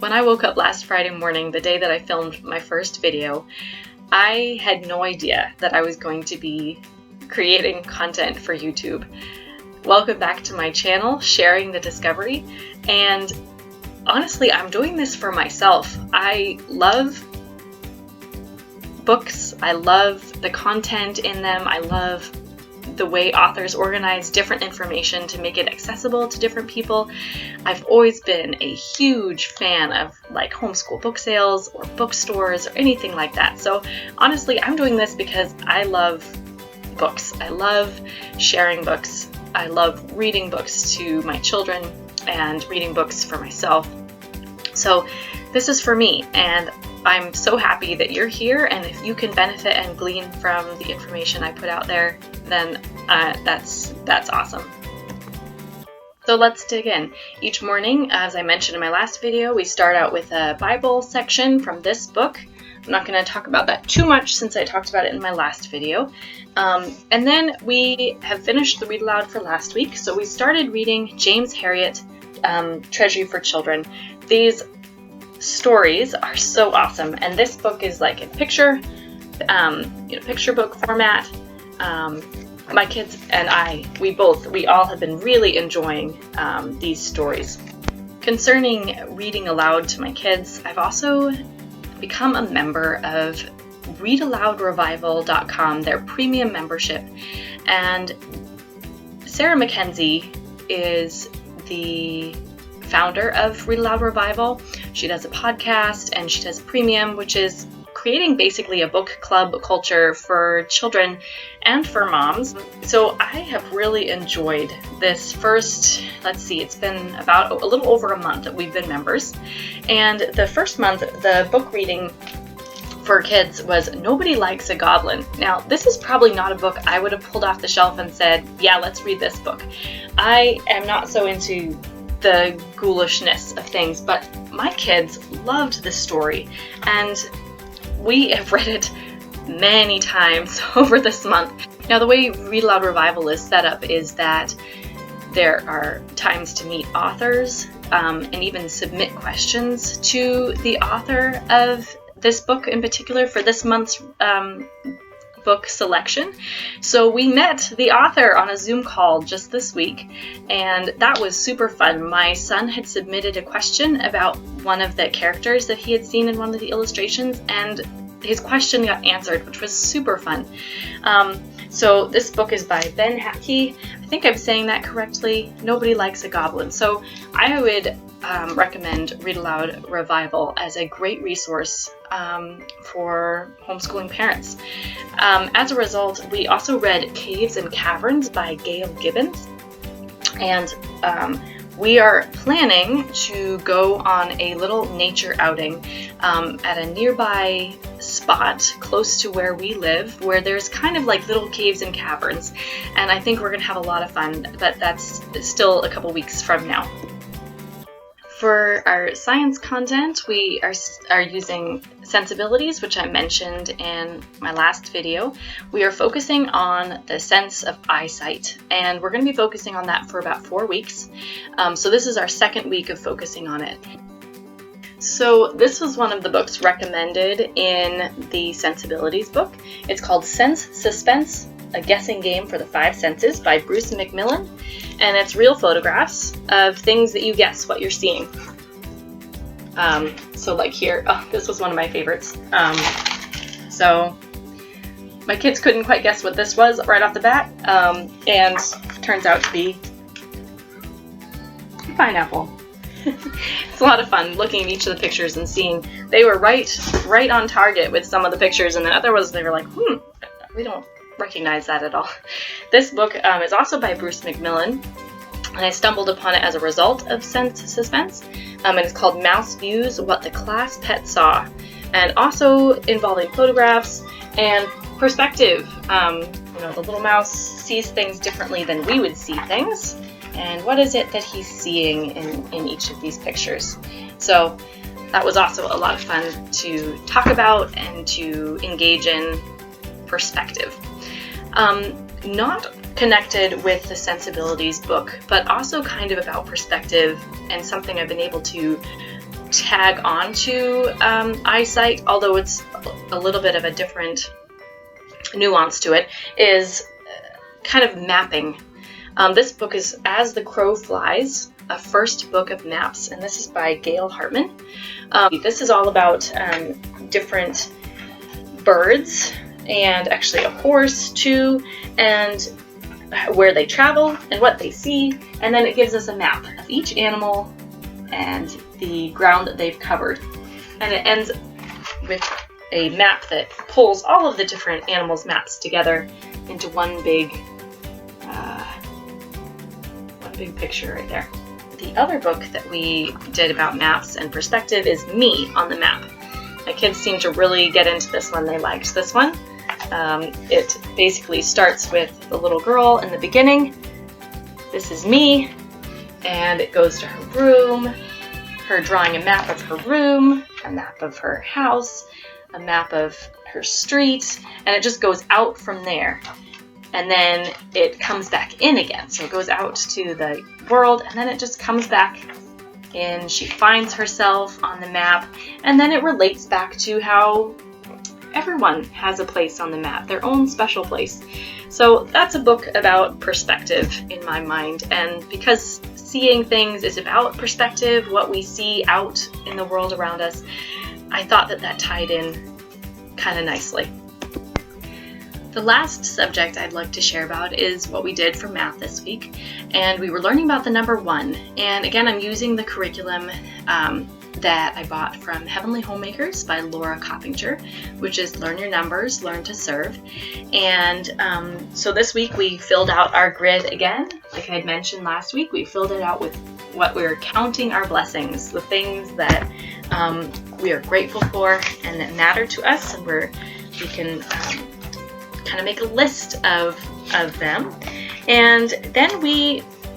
When I woke up last Friday morning, the day that I filmed my first video, I had no idea that I was going to be creating content for YouTube. Welcome back to my channel, Sharing the Discovery, and honestly, I'm doing this for myself. I love books, I love the content in them, I love the way authors organize different information to make it accessible to different people. I've always been a huge fan of like homeschool book sales or bookstores or anything like that. So honestly, I'm doing this because I love books. I love sharing books. I love reading books to my children and reading books for myself. So this is for me, and I'm so happy that you're here, and if you can benefit and glean from the information I put out there, then that's awesome. So let's dig in. Each morning, as I mentioned in my last video, we start out with a Bible section from this book. I'm not going to talk about that too much since I talked about it in my last video. And then we have finished the Read Aloud for last week, so we started reading James Herriot, Treasury for Children. These stories are so awesome, and this book is like a picture book format. My kids and we all have been really enjoying these stories. Concerning reading aloud to my kids, I've also become a member of readaloudrevival.com, their premium membership, and Sarah Mackenzie is the founder of Read Aloud Revival. She does a podcast and she does premium, which is creating basically a book club culture for children and for moms. So I have really enjoyed this first, it's been about a little over a month that we've been members. And the first month, the book reading for kids was Nobody Likes a Goblin. Now, this is probably not a book I would have pulled off the shelf and said, yeah, let's read this book. I am not so into the ghoulishness of things, but my kids loved this story, and we have read it many times over this month. Now, the way Read Aloud Revival is set up is that there are times to meet authors and even submit questions to the author of this book in particular for this month's book selection. So we met the author on a Zoom call just this week, and that was super fun. My son had submitted a question about one of the characters that he had seen in one of the illustrations, and his question got answered, which was super fun. So this book is by Ben Hackey. I think I'm saying that correctly. Nobody Likes a Goblin. So I would recommend Read Aloud Revival as a great resource for homeschooling parents. As a result, we also read Caves and Caverns by Gail Gibbons, and we are planning to go on a little nature outing at a nearby spot close to where we live, where there's kind of like little caves and caverns, and I think we're gonna have a lot of fun, but that's still a couple weeks from now. For our science content, we are using sensibilities, which I mentioned in my last video. We are focusing on the sense of eyesight, and we're going to be focusing on that for about 4 weeks. So this is our second week of focusing on it. So this was one of the books recommended in the sensibilities book. It's called Sense Suspense, A Guessing Game for the Five Senses by Bruce McMillan, and it's real photographs of things that you guess what you're seeing. So like here, this was one of my favorites. So my kids couldn't quite guess what this was right off the bat, and it turns out to be a pineapple. It's a lot of fun looking at each of the pictures and seeing they were right on target with some of the pictures, and then other ones they were like, we don't recognize that at all. This book is also by Bruce McMillan, and I stumbled upon it as a result of Sense Suspense, and it's called Mouse Views, What the Class Pet Saw, and also involving photographs and perspective. The little mouse sees things differently than we would see things, and what is it that he's seeing in each of these pictures. So that was also a lot of fun to talk about and to engage in perspective. Not connected with the sensibilities book, but also kind of about perspective, and something I've been able to tag onto eyesight, although it's a little bit of a different nuance to it, is kind of mapping. This book is As the Crow Flies, a first book of maps, and this is by Gail Hartman. This is all about different birds, and actually a horse too, and where they travel and what they see, and then it gives us a map of each animal and the ground that they've covered. And it ends with a map that pulls all of the different animals' maps together into one big picture right there. The other book that we did about maps and perspective is Me on the Map. My kids seem to really get into this one. They liked this one. It basically starts with the little girl in the beginning. This is me, and it goes to her room, her drawing a map of her room, a map of her house, a map of her street, and it just goes out from there. And then it comes back in again. So it goes out to the world, and then it just comes back in. She finds herself on the map, and then it relates back to how everyone has a place on the map, their own special place. So that's a book about perspective in my mind, and because seeing things is about perspective, what we see out in the world around us, I thought that that tied in kind of nicely. The last subject I'd like to share about is what we did for math this week, and we were learning about the number 1. And again, I'm using the curriculum that I bought from Heavenly Homemakers by Laura Coppinger, which is Learn Your Numbers, Learn to Serve. And so this week we filled out our grid again. Like I had mentioned last week, we filled it out with what we're counting our blessings, the things that we are grateful for and that matter to us, and we can kind of make a list of them. And then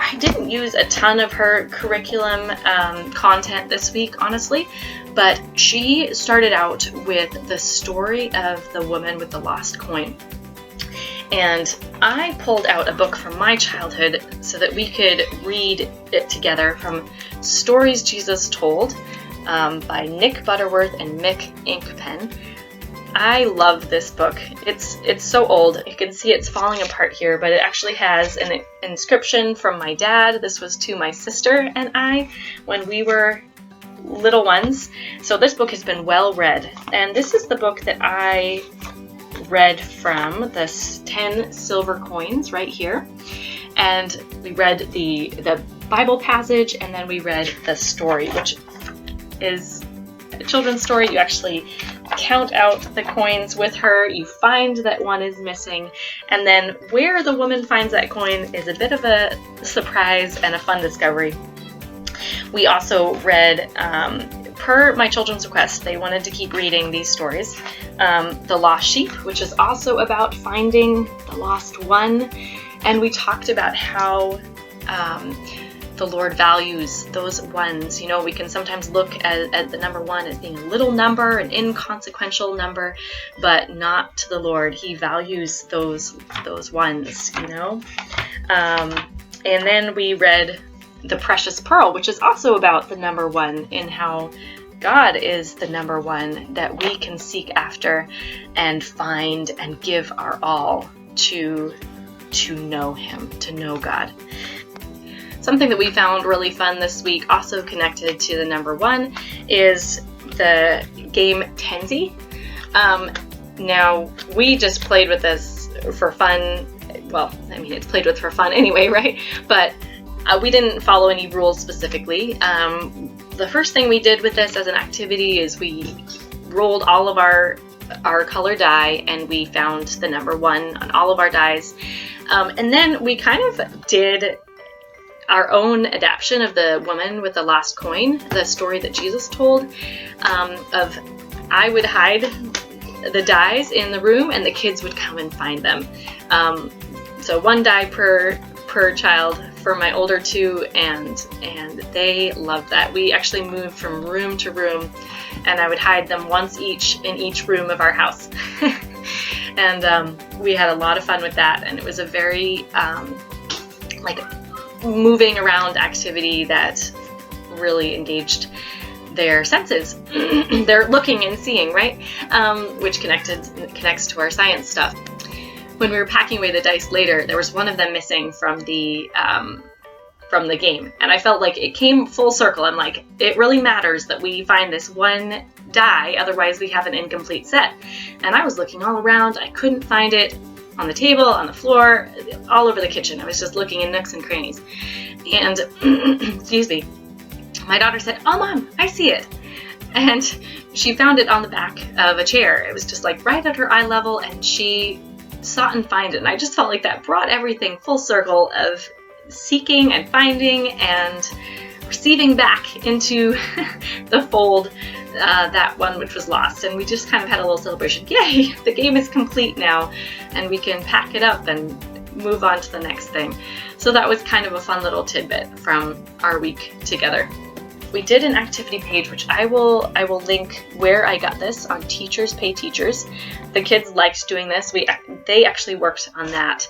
I didn't use a ton of her curriculum content this week, honestly, but she started out with the story of the woman with the lost coin. And I pulled out a book from my childhood so that we could read it together, from Stories Jesus Told by Nick Butterworth and Mick Inkpen. I love this book. It's so old. You can see it's falling apart here, but it actually has an inscription from my dad. This was to my sister and I when we were little ones. So this book has been well read. And this is the book that I read from, the 10 silver coins right here. And we read the Bible passage, and then we read the story, which is a children's story. You actually count out the coins with her, you find that one is missing, and then where the woman finds that coin is a bit of a surprise and a fun discovery. We also read, per my children's request, they wanted to keep reading these stories, The Lost Sheep, which is also about finding the lost one, and we talked about how the Lord values those ones. You know, we can sometimes look at the number 1 as being a little number, an inconsequential number, but not to the Lord. He values those ones, you know. And then we read The Precious Pearl, which is also about the number 1 and how God is the number 1 that we can seek after and find and give our all to know Him, to know God. Something that we found really fun this week, also connected to the number 1, is the game Tenzi. Now, we just played with this for fun. Well, I mean, it's played with for fun anyway, right? But we didn't follow any rules specifically. The first thing we did with this as an activity is we rolled all of our color die, and we found the number 1 on all of our dies. And then we kind of did our own adaptation of the woman with the lost coin, the story that Jesus told, of I would hide the dies in the room and the kids would come and find them. So 1 die per child for my older 2, and they loved that. We actually moved from room to room, and I would hide them once each in each room of our house. And we had a lot of fun with that, and it was a very moving around activity that really engaged their senses. They're looking and seeing, right? Which connects to our science stuff. When we were packing away the dice later, there was one of them missing from the game, and I felt like it came full circle. I'm like, it really matters that we find this one die, otherwise we have an incomplete set. And I was looking all around, I couldn't find it on the table, on the floor, all over the kitchen. I was just looking in nooks and crannies. And excuse me, my daughter said, "Oh Mom, I see it." And she found it on the back of a chair. It was just like right at her eye level, and she sought and found it. And I just felt like that brought everything full circle of seeking and finding and receiving back into the fold that one which was lost. And we just kind of had a little celebration. Yay, the game is complete now, and we can pack it up and move on to the next thing. So that was kind of a fun little tidbit from our week together. We did an activity page, which I will link where I got this on Teachers Pay Teachers. The kids liked doing this. They actually worked on that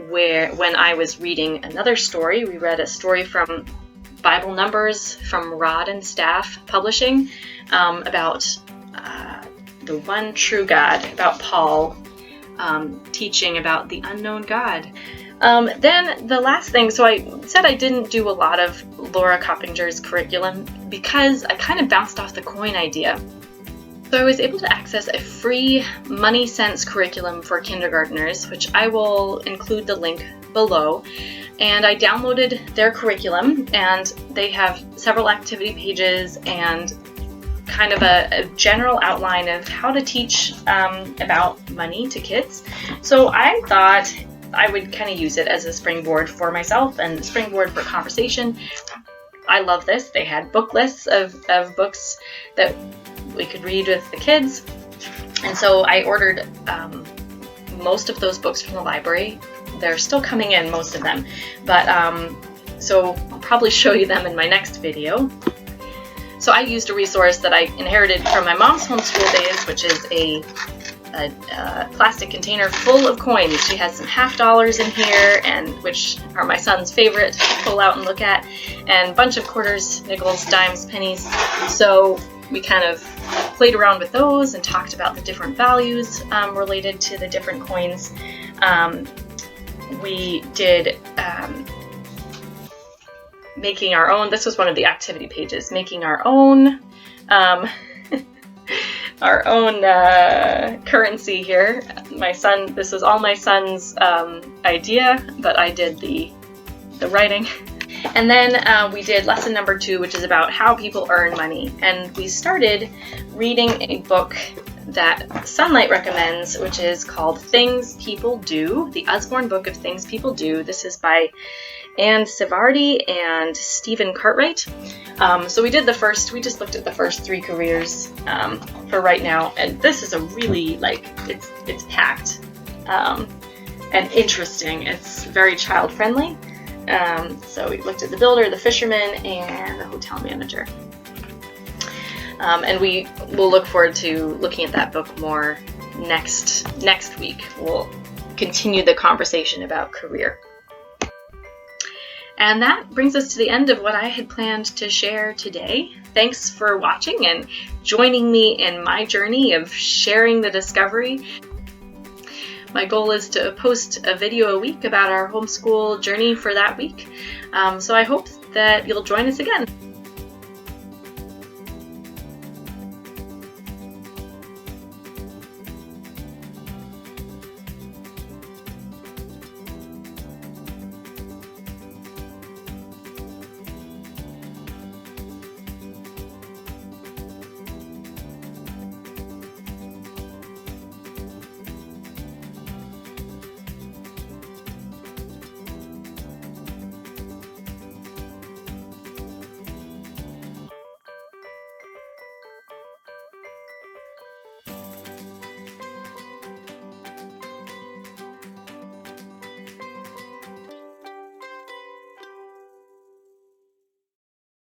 when I was reading another story. We read a story from Bible Numbers from Rod and Staff Publishing about the one true God, about Paul teaching about the unknown God. Then the last thing, so I said I didn't do a lot of Laura Coppinger's curriculum because I kind of bounced off the coin idea. So I was able to access a free Money Sense curriculum for kindergartners, which I will include the link below. And I downloaded their curriculum, and they have several activity pages and kind of a general outline of how to teach about money to kids. So I thought I would kind of use it as a springboard for myself and springboard for conversation. I love this. They had book lists of books that we could read with the kids. And so I ordered most of those books from the library. They're still coming in, most of them. But so I'll probably show you them in my next video. So I used a resource that I inherited from my mom's homeschool days, which is a plastic container full of coins. She has some half dollars in here, and which are my son's favorite to pull out and look at, and a bunch of quarters, nickels, dimes, pennies. So we kind of played around with those and talked about the different values related to the different coins. We did making our own. This was one of the activity pages, making our own currency here. My son, this was all my son's idea, but I did the writing. And then we did lesson number 2, which is about how people earn money. And we started reading a book that Sonlight recommends, which is called Things People Do, the Usborne Book of Things People Do. This is by Anne Sivardi and Stephen Cartwright. So we just looked at the first 3 careers for right now, and this is a really, it's packed and interesting. It's very child friendly. So we looked at the builder, the fisherman, and the hotel manager. And we will look forward to looking at that book more next week. We'll continue the conversation about career. And that brings us to the end of what I had planned to share today. Thanks for watching and joining me in my journey of sharing the discovery. My goal is to post a video a week about our homeschool journey for that week. So I hope that you'll join us again.